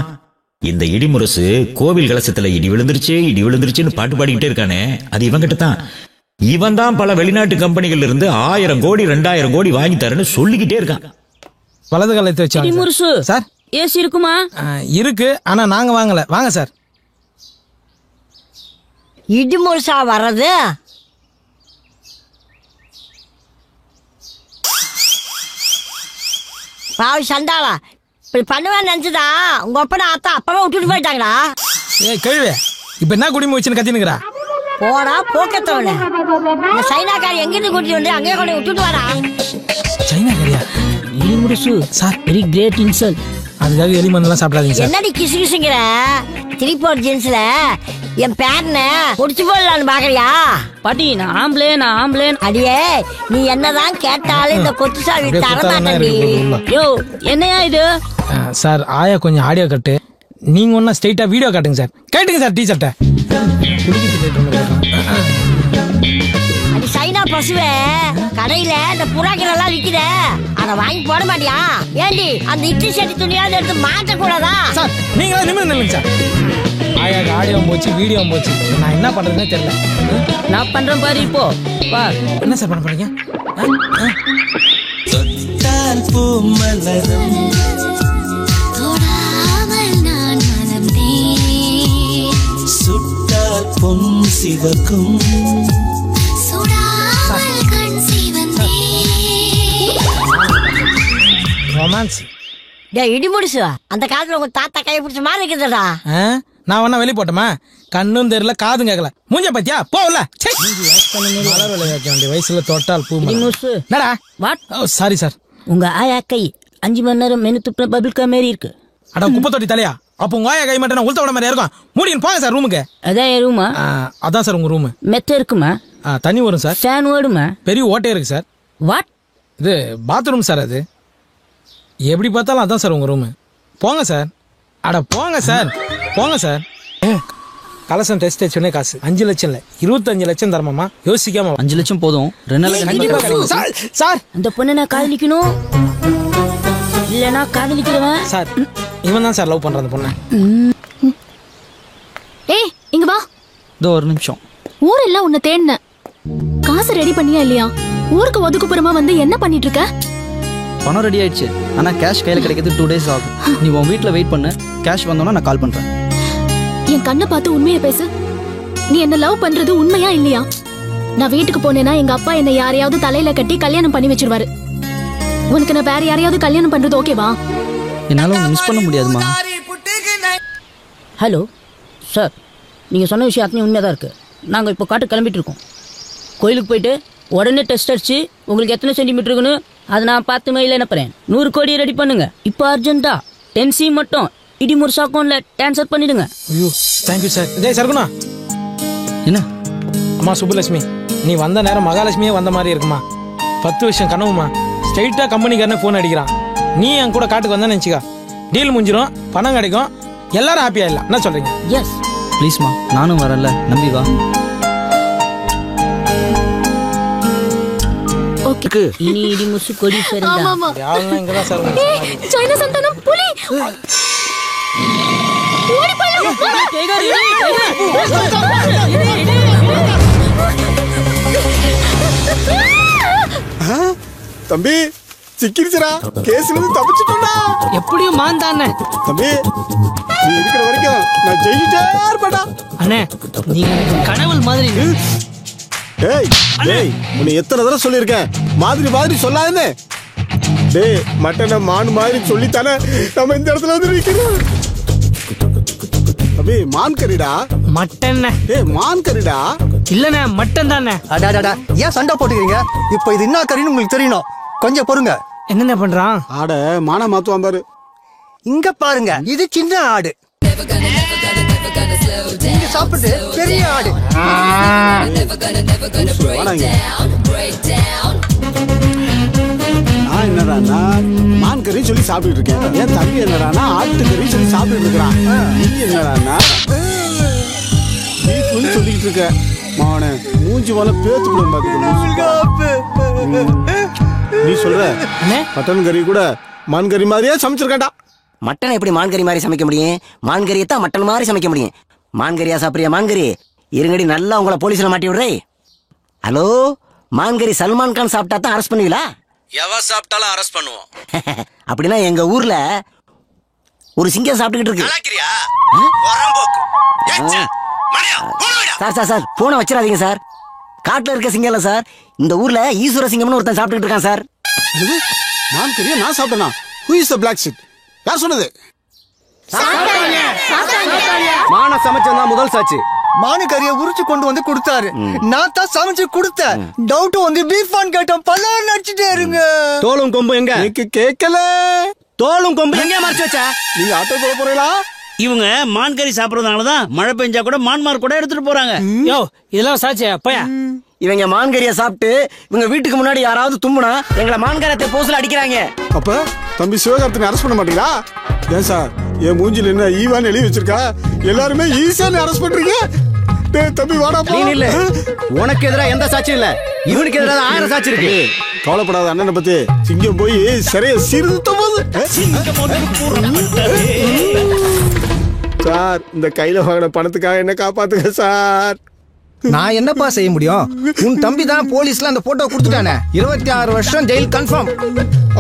Speaker 16: இந்த இடிமுரசு கோவில் கலசத்துல இடி விழுந்துருச்சுன்னு பாட்டு பாடிக்கிட்டே இருக்கானே, அது இவன் கிட்ட தான். இவன் தான் பல வெளிநாட்டு கம்பெனிகள் இருந்து 1000 கோடி 2000 கோடி வாங்கி தரேன்னு சொல்லிக்கிட்டே இருக்கான்.
Speaker 1: வலது காலத்தை வச்சு
Speaker 14: இடிமுரசு
Speaker 1: சார்,
Speaker 17: ஏசி இருக்குமா?
Speaker 1: இருக்கு, ஆனா நாங்க வாங்கல. வாங்க சார்.
Speaker 5: இடி முழுசா வர்றது? பாவி சண்டாளா, இப்படி பண்ணுவேன்னு நினைச்சதா உங்க அப்பா அத்தா அப்பவே விட்டுட்டு போயிட்டாங்களா?
Speaker 1: கேள்வி இப்ப என்ன குடிமை வச்சுன்னு கத்தினுக்குறா?
Speaker 5: போடா போக்கத்தவன, இந்த சைனாக்காரி எங்கிருந்து கூட்டிட்டு வந்து அங்கேயே கொண்டு விட்டுட்டு வரா.
Speaker 1: சைனாக்காரியா?
Speaker 17: இடி முழுசு சார், வெரி கிரேட் இன்சல்ட்.
Speaker 1: அதுக்காக எலி மண்ணெல்லாம் சாப்பிடாதீங்க சார்.
Speaker 5: என்னடி கிசு கிசுங்கிற? திருப்போர் ஜீன்ஸ்ல என் பேரனை முடிச்சு போடலான்னு பாக்குறியா?
Speaker 17: பாட்டி நான் ஆம்பளே.
Speaker 5: அடியே நீ என்னதான் கேட்டாலும் இந்த கொத்து சாவி தரமாட்டேன்.
Speaker 17: யோ என்னையா இது?
Speaker 1: சார் ஆயா கொஞ்சம் ஆடியோ கட்டு, நீங்க ஒன்னா ஸ்ட்ரைட்டா வீடியோ காட்டுங்க சார். கேட்டுங்க சார் டீ ஷர்ட்டை.
Speaker 5: அது சைனா பசுவே, கடையில இந்த புறாக்கள் எல்லாம் விக்குத, அத வாங்கி போட மாட்டியா? ஏண்டி அந்த இட்லி சட்டி துணியாவது எடுத்து மாட்ட கூடாதா?
Speaker 1: சார் நீங்களா நிமிர்ந்து நில்லுங்க சார். ஆயாக்கு ஆடியோ போச்சு, வீடியோ போச்சு, நான் என்ன பண்றதுன்னே தெரியல.
Speaker 17: நான் பண்றேன் பாரு. இப்போ
Speaker 1: என்ன சார் பண்ண போறீங்க?
Speaker 10: சிவக்கும்
Speaker 1: ரொமான்ஸ்.
Speaker 5: இடி முடிச்சு அந்த காலத்துல உங்க தாத்தா கை பிடிச்ச மாதிரி இருக்குதுடா.
Speaker 1: நான் வேணா வெளிய போட்டோமா? கண்ணும் தெரியல, காதும் கேட்கல. மூஞ்ச பத்தியா போகல. மலர் விலை வைக்க வேண்டிய வயசுல தொட்டால் பூ. என்னடா?
Speaker 17: வாட்?
Speaker 1: Sorry sir.
Speaker 17: உங்க ஆயா கை 5 மணி நேரம் மெனு துப்புற பபிள்கா மாரி இருக்கு.
Speaker 1: அட குப்பை தொட்டி தலையா? அப்ப உங்க ஆயா கை மட்டும் உள்த்த விட மாதிரி இருக்கும். மூடின்னு போங்க சார் ரூமுக்கு.
Speaker 17: அதான் என் ரூமா?
Speaker 1: அதான் சார் உங்க ரூமு.
Speaker 17: மெத்த இருக்குமா?
Speaker 1: தண்ணி வரும் சார்.
Speaker 17: ஃபேன் ஓடுமா?
Speaker 1: பெரிய ஓட்டே இருக்கு சார்.
Speaker 17: வாட்?
Speaker 1: இது பாத்ரூம் சார். அது எப்படி பார்த்தாலும் அதான் சார் உங்க ரூமு. போங்க சார். அட போங்க சார், போங்க சார். கலசம் டெஸ்ட் சொன்னே காசு 5 லட்சம் இல்ல 25 லட்சம் தரமாமா. யோசிக்காம
Speaker 15: 5 லட்சம் போதும். 2 நாள்
Speaker 1: சார்.
Speaker 17: அந்த பொண்ணை நான் காதலிக்கணும் இல்லனா காதலிக்கிறவன்
Speaker 1: சார். இவன் தான் சார் லவ் பண்ற அந்த பொண்ணை.
Speaker 6: ஏய் இங்க வா.
Speaker 15: இதோ ஒரு நிமிஷம்.
Speaker 6: ஊரெல்லாம் உன்னை தேடின. காசு ரெடி பண்ணியா இல்லையா? ஊருக்கு ஒதுக்குப்புறமா வந்து என்ன பண்ணிட்டு இருக்க?
Speaker 15: பணம் ரெடி ஆயிடுச்சு, ஆனா கேஷ் கையில கிடைக்கிறது 2 days ஆகும். நீ உன் வீட்ல வெயிட் பண்ணு, கேஷ் வந்தோன்னா நான் கால் பண்றேன்.
Speaker 6: என் கண்ணை பார்த்து உண்மையை பேசு. நீ என்ன லவ் பண்றது உண்மையா இல்லையா? நான் வீட்டுக்கு போனேன்னா எங்க அப்பா என்ன யாரையாவது தலையில கட்டி கல்யாணம் பண்ணி வச்சிருவாரு. உனக்கு நான் வேற யாரையாவது கல்யாணம் பண்றது ஓகேவா?
Speaker 15: என்னால உன்னை மிஸ் பண்ண முடியாதுமா.
Speaker 17: ஹலோ சார், நீங்கள் சொன்ன விஷயம் அத்தனை உண்மையாக தான் இருக்குது. நாங்கள் இப்போ காட்டு கிளம்பிட்டு இருக்கோம். கோயிலுக்கு போயிட்டு உடனே டெஸ்ட் அடிச்சு உங்களுக்கு எத்தனை சென்டிமீட்டர் இருக்குன்னு அதை நான் 10 மைல் அனுப்புறேன். 100 கோடி ரெடி பண்ணுங்க இப்போ அர்ஜென்ட்டா. 10C மட்டும் இடி முருசா அக்கௌண்ட்ல ட்ரான்ஸ்ஃபர் பண்ணிடுங்க.
Speaker 1: ஐயோ தேங்க்யூ சார். டேய் சர்குணா.
Speaker 15: என்ன?
Speaker 1: அம்மா சுப்புலட்சுமி, நீ வந்த நேரம் மகாலட்சுமியே வந்த மாதிரி இருக்குமா. 10 வருஷம் கனவுமா. ஸ்ட்ரைட்டா கம்பெனிக்காரனே ஃபோன் அடிக்கிறான். நீ என் கூட காட்டுக்கு வந்தா நினைச்சுக்கா, டீல் முடிஞ்சிடும், பணம் கிடைக்கும், எல்லாரும் ஹாப்பியா இல்ல. என்ன சொல்றீங்க?
Speaker 17: எஸ்
Speaker 15: ப்ளீஸ்மா, நானும் வரல, நம்பி வா.
Speaker 6: ஓகே.
Speaker 17: இனி இடி முசு கொடி சரிடா.
Speaker 6: ஆமாமா.
Speaker 1: யாவெல்லாம் இங்க தான் சார்.
Speaker 6: சைனா சந்தானம் புலி. ஓடி போய்.
Speaker 18: தம்பி சிக்கிருச்சுடா, கேஸ்ல இருந்து தப்பிச்சிட்டோம்டா.
Speaker 4: எப்படியும் மாந்தானே.
Speaker 18: தம்பி நீ இருக்கிற வரைக்கும் நான் ஜெயிச்சிட்டே இருப்பேன்டா.
Speaker 4: அண்ணே நீங்க கடவுள் மாதிரி.
Speaker 18: டேய் டேய், உன்னை எத்தனை தடவை சொல்லியிருக்கேன் மாதிரி மாதிரி சொல்லாதுன்னு. டேய் மட்டனை மான் மாதிரி சொல்லித்தானே நம்ம இந்த இடத்துல வந்து நிற்கிறோம். தம்பி மான் கறிடா.
Speaker 4: மட்டன்.
Speaker 18: டேய் மான் கறிடா.
Speaker 4: இல்லண்ணே மட்டன் தானே.
Speaker 19: அடாடாடா, ஏன் சண்டை போட்டுக்கிறீங்க? இப்போ இது என்ன கறின்னு உங்களுக்கு தெரியணும், கொஞ்சம் பொறுங்க.
Speaker 4: என்னென்ன பண்றான்?
Speaker 18: ஆட மானா மாத்துவான் பாரு.
Speaker 19: இங்க பாருங்க, இது சின்ன ஆடு, இங்க சாப்பிட்டு பெரிய ஆடு.
Speaker 18: நான் என்னடான்னா மான் கறி சொல்லி சாப்பிட்டு இருக்கேன். என் தம்பி என்னடானா ஆட்டு கறி சொல்லி சாப்பிட்டு இருக்கிறான். நீ என்னடானா பீஃப்னு சொல்லிட்டு இருக்க. மாவன மூஞ்சி போல பேத்துக்குள்ள நீ சொல்ற மட்டன் கறி கூட மான் கறி மாதிரியே சமைச்சிருக்கேன்டா.
Speaker 20: மட்டன் எப்படி மான்கறி மாதிரி சமைக்க முடியும்? மான்கறியை தான் மட்டன் மாதிரி சமைக்க முடியும். மான்கறியா சாப்பிட்றியா? மான்கறி இருங்கடி, நல்லா உங்களை போலீஸ்ல மாட்டி விடுறே. ஹலோ, மான்கறி சல்மான் கான் சாப்பிட்டா தான் அரெஸ்ட் பண்ணுவீங்களா?
Speaker 7: எவ சாப்பிட்டாலும் அரெஸ்ட் பண்ணுவோம்.
Speaker 20: அப்படின்னா எங்க ஊர்ல ஒரு சிங்கம் சாப்பிட்டுக்கிட்டு இருக்கு. சார் சார் சார் போனை வச்சிடாதீங்க சார். காட்டுல இருக்க சிங்கம் இல்ல சார், இந்த ஊர்ல ஈஸ்வர சிங்கம்னு ஒருத்தன் சாப்பிட்டுக்கிட்டு இருக்கான் சார்.
Speaker 18: மான் கறியா நான் சாப்பிட்டேனா? Who is the black sheep? யார் சொன்னது?
Speaker 19: மான சமைச்சா முதல் சாட்சி. மானு கறியை உரிச்சு கொண்டு வந்து கொடுத்தாரு. நான் தான் சமைச்சு கொடுத்தேன். டவுட் வந்து பீஃப் ஆன் கேட்டோம். பல நடிச்சுட்டே இருங்க.
Speaker 18: தோலும் கொம்பு எங்க? கேட்கல.
Speaker 8: தோலும் கொம்பு எங்க மறைச்சு வச்சா?
Speaker 18: நீங்க ஆட்டோ போட போறீங்களா?
Speaker 8: இவங்க மான் கறி சாப்பிடறதுனாலதான் மழை பெஞ்சா கூட மான்மார் கூட எடுத்துட்டு போறாங்க.
Speaker 14: யோ இதெல்லாம் சாட்சியா பையா?
Speaker 20: இவங்க மான்கறியை சாப்பிட்டு இவங்க வீட்டுக்கு முன்னாடி யாராவது தும்முனா எங்களை மான்கரத்தை போஸ்ல அடிக்கிறாங்க.
Speaker 18: அப்ப தம்பி சிவகார்த்தினை அரெஸ்ட் பண்ண மாட்டீங்களா? ஏன் சார் என் மூஞ்சில என்ன ஈவான்னு எழுதி வச்சிருக்கா? எல்லாருமே ஈஸியான அரெஸ்ட் பண்றீங்க. தம்பி வாடா போ.
Speaker 19: இல்ல உனக்கு எதிரா எந்த சாட்சியும் இல்ல, இவனுக்கு எதிராக 1000 சாட்சி இருக்கு.
Speaker 18: கவலைப்படாத அண்ணனை பத்தி. சிங்கம் போய் சரியா சீர்திருத்த போது. சார் இந்த கையில வாங்கின பணத்துக்காக என்ன காப்பாத்துங்க சார்.
Speaker 19: நான் என்னப்பா செய்ய முடியும்? உன் தம்பி தான் போலீஸ்ல அந்த போட்டோ கொடுத்துட்டானே. 26 வருஷம் ஜெயில் கன்ஃபார்ம்.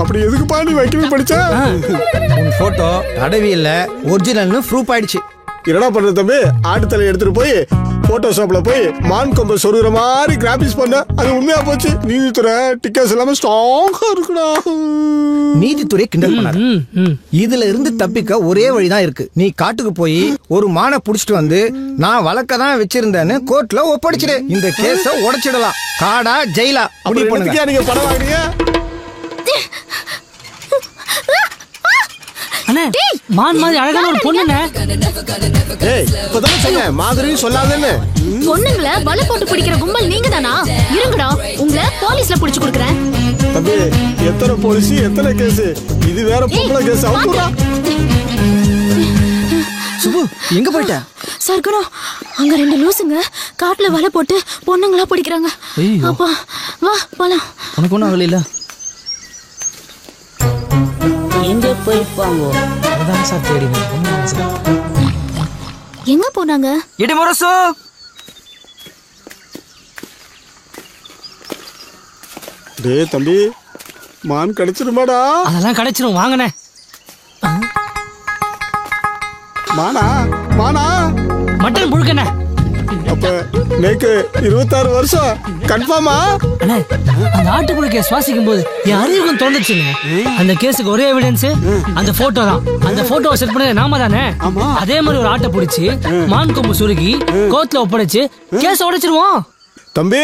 Speaker 18: அப்படி எதுக்குப்பா நீ வைக்கணும் படிச்சா?
Speaker 19: உன் போட்டோ அடவியில ஒரிஜினல்னு ப்ரூஃப் ஆயிடுச்சு.
Speaker 18: என்னடா பண்ற தம்பி? ஆட்டு தலை எடுத்துட்டு போய் போட்டோஷாப்ல போய் மான் கொம்பை சொருகிற மாதிரி கிராபிக்ஸ் பண்ண, அது உண்மையா போச்சு. நீதித்துறை டிக்கெட்ஸ் எல்லாமே ஸ்ட்ராங்கா இருக்குடா.
Speaker 19: நீதித்துறை கிண்டல் பண்ணாரு. இதுல இருந்து தப்பிக்க ஒரே வழிதான் இருக்கு. நீ காட்டுக்கு போய் ஒரு மானை புடிச்சிட்டு வந்து நான் வழக்க தான் வச்சிருந்தேன்னு கோர்ட்ல ஒப்படைச்சிடு. இந்த கேஸ உடைச்சிடலாம். காடா ஜெயிலா அப்படி பண்ணுங்க.
Speaker 18: நீங்க படம் வாங்குறீங்க?
Speaker 14: அண்ணே மான் மாதிரி அழகான ஒரு பொண்ணுண்ணே.
Speaker 18: ஏய் இப்பதான் சொன்னேன் மாதிரி சொல்லாதேன்னு.
Speaker 6: பொண்ணுங்கள வலை போட்டு பிடிக்கிற கும்பல் நீங்க தானா? இருங்கடா உங்களை போலீஸ்ல புடிச்சு கொடுக்குறேன்.
Speaker 18: தம்பி எத்தனை போலீஸ் எத்தனை கேஸ்? இது வேற பொம்பளை கேஸ். அவுட்டுடா.
Speaker 19: சுபு எங்க போயிட்ட?
Speaker 6: சர்க்குணம் அங்க 2 லூசுங்க காட்டுல வலை போட்டு பொண்ணுங்களா பிடிக்கிறாங்க. அப்பா வா போலாம்.
Speaker 15: உனக்கு ஒன்றும் ஆகல?
Speaker 17: எங்க போயிருப்பாங்க?
Speaker 1: அதான் சார் தேடி
Speaker 6: எங்க போனாங்க?
Speaker 14: இடிமுரசு
Speaker 18: டேய் தம்பி மான் கிடைச்சிருமாடா?
Speaker 14: அதெல்லாம் கிடைச்சிரும் வாங்கண்ணே.
Speaker 18: மானா மானா
Speaker 14: மட்டன் புழுக்கண்ணே.
Speaker 18: அப்ப நேக்கு 26 வருஷம் கன்ஃபார்மா?
Speaker 14: அண்ணே அந்த ஆட்டுப்புழுக்கைய சுவாசிக்கும் போது என் அறிவுக்கும் தோணுச்சுங்க. அந்த கேஸுக்கு ஒரே எவிடன்ஸ் அந்த போட்டோ தான். அந்த போட்டோவை செட் பண்ணது நாம தானே. அதே மாதிரி ஒரு ஆட்டை பிடிச்சி மான் கொம்பு சுருகி கோர்ட்ல ஒப்படைச்சு கேஸ் உடைச்சிருவோம்.
Speaker 18: தம்பி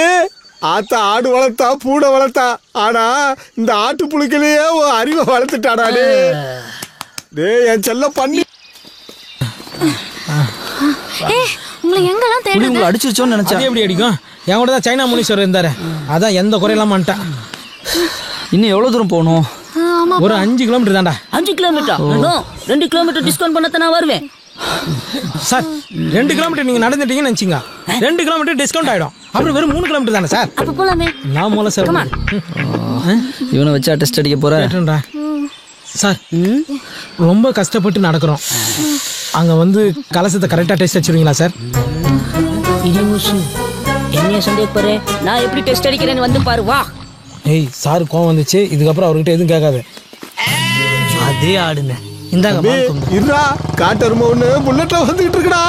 Speaker 18: ஆத்த ஆடு வளர்த்தா பூட வளர்த்தா, ஆனா இந்த ஆட்டு புழுக்கிலேயே அறிவை வளர்த்துட்டாடா. டேய் என் செல்ல பண்ணி
Speaker 6: உங்களை எங்கெல்லாம் தேடுறது?
Speaker 1: உங்களை அடிச்சிருச்சோன்னு நினைச்சேன். எப்படி அடிக்கும்? என் கூட தான் சைனா முனீஸ்வரர் இருந்தாரு. அதான் எந்த குறையெல்லாம் மாட்டான்.
Speaker 15: இன்னும் எவ்வளவு தூரம் போகணும்?
Speaker 1: ஒரு 5 கிலோமீட்டர் தான்டா.
Speaker 17: 5 கிலோமீட்டர்? 2 கிலோமீட்டர் டிஸ்கவுண்ட் பண்ணத்தான் நான் வருவேன்
Speaker 1: சார். 2 கிலோமீட்டர் நீங்க நடந்துட்டீங்கன்னு நினைச்சீங்க, 2 கிலோமீட்டர் டிஸ்கவுண்ட் ஆயிடும். அப்புறம் வெறும் 3 கிலோமீட்டர் தானே சார்.
Speaker 17: அப்ப போலாமே.
Speaker 1: நான் மூல சார்
Speaker 15: இவனை வச்சா டெஸ்ட் அடிக்க போறேன்
Speaker 1: சார். ரொம்ப கஷ்டப்பட்டு நடக்கிறோம். அங்க வந்து கலசத்தை கரெக்டா டெஸ்ட் வச்சிருவீங்களா சார்?
Speaker 17: என்ன சந்தேகப்படுற? நான் எப்படி டெஸ்ட் அடிக்கிறேன்னு வந்து பாரு வா.
Speaker 1: ஏய் சார் கோவம் வந்துச்சு. இதுக்கப்புறம் அவர்கிட்ட எதுவும் கேட்காது.
Speaker 14: அதே ஆடுங்க. இந்தாங்க
Speaker 18: இருடா. காட்டரும ஒண்ணு புல்லட்ல வந்துகிட்டு இருக்குடா.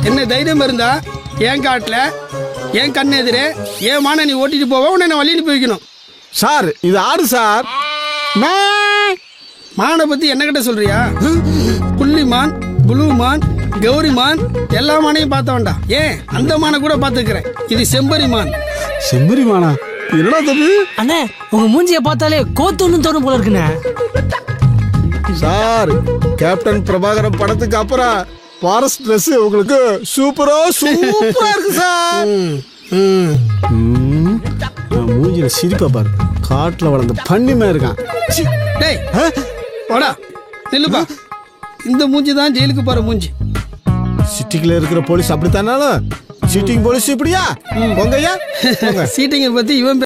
Speaker 2: என்ன தைரியம் இருந்தா என் காட்டுல என் கண்ணு எதிரே ஏன் மான நீ ஓட்டிட்டு போவ, உன்னை நான் வழியிட்டு போய்க்கணும்.
Speaker 18: சார் இது ஆடு சார்.
Speaker 2: மானை பத்தி என்ன கிட்ட சொல்றியா? புள்ளி மான், புளு மான், கௌரி மான் எல்லா மானையும் பார்த்த வேண்டாம். ஏன் அந்த மானை கூட பார்த்துக்கிறேன். இது செம்பரி மான்.
Speaker 18: செம்பரி மானா? என்னடா தம்பி?
Speaker 14: அண்ணே உங்க மூஞ்சிய பார்த்தாலே கோத்துன்னு தோணும் போல இருக்குண்ணே.
Speaker 18: சார் கேப்டன் பிரபாகரன் படத்துக்கு அப்புறம் ஃபாரஸ்ட் ட்ரெஸ் உங்களுக்கு சூப்பரா இருக்கு சார். மூஞ்சில சிரிப்பா பாரு. காட்டுல வளர்ந்த பண்ணிமே இருக்கான்.
Speaker 2: டேய் வாடா நில்லுப்பா. இந்த மூஞ்சி தான் ஜெயிலுக்கு போற மூஞ்சி.
Speaker 18: சிட்டிக்குள்ள இருக்கிற போலீஸ் அப்படித்தானாலும் சீட்டிங் போலீஸ் இப்படியா? சீட்டிங்கை
Speaker 2: பத்தி இவன்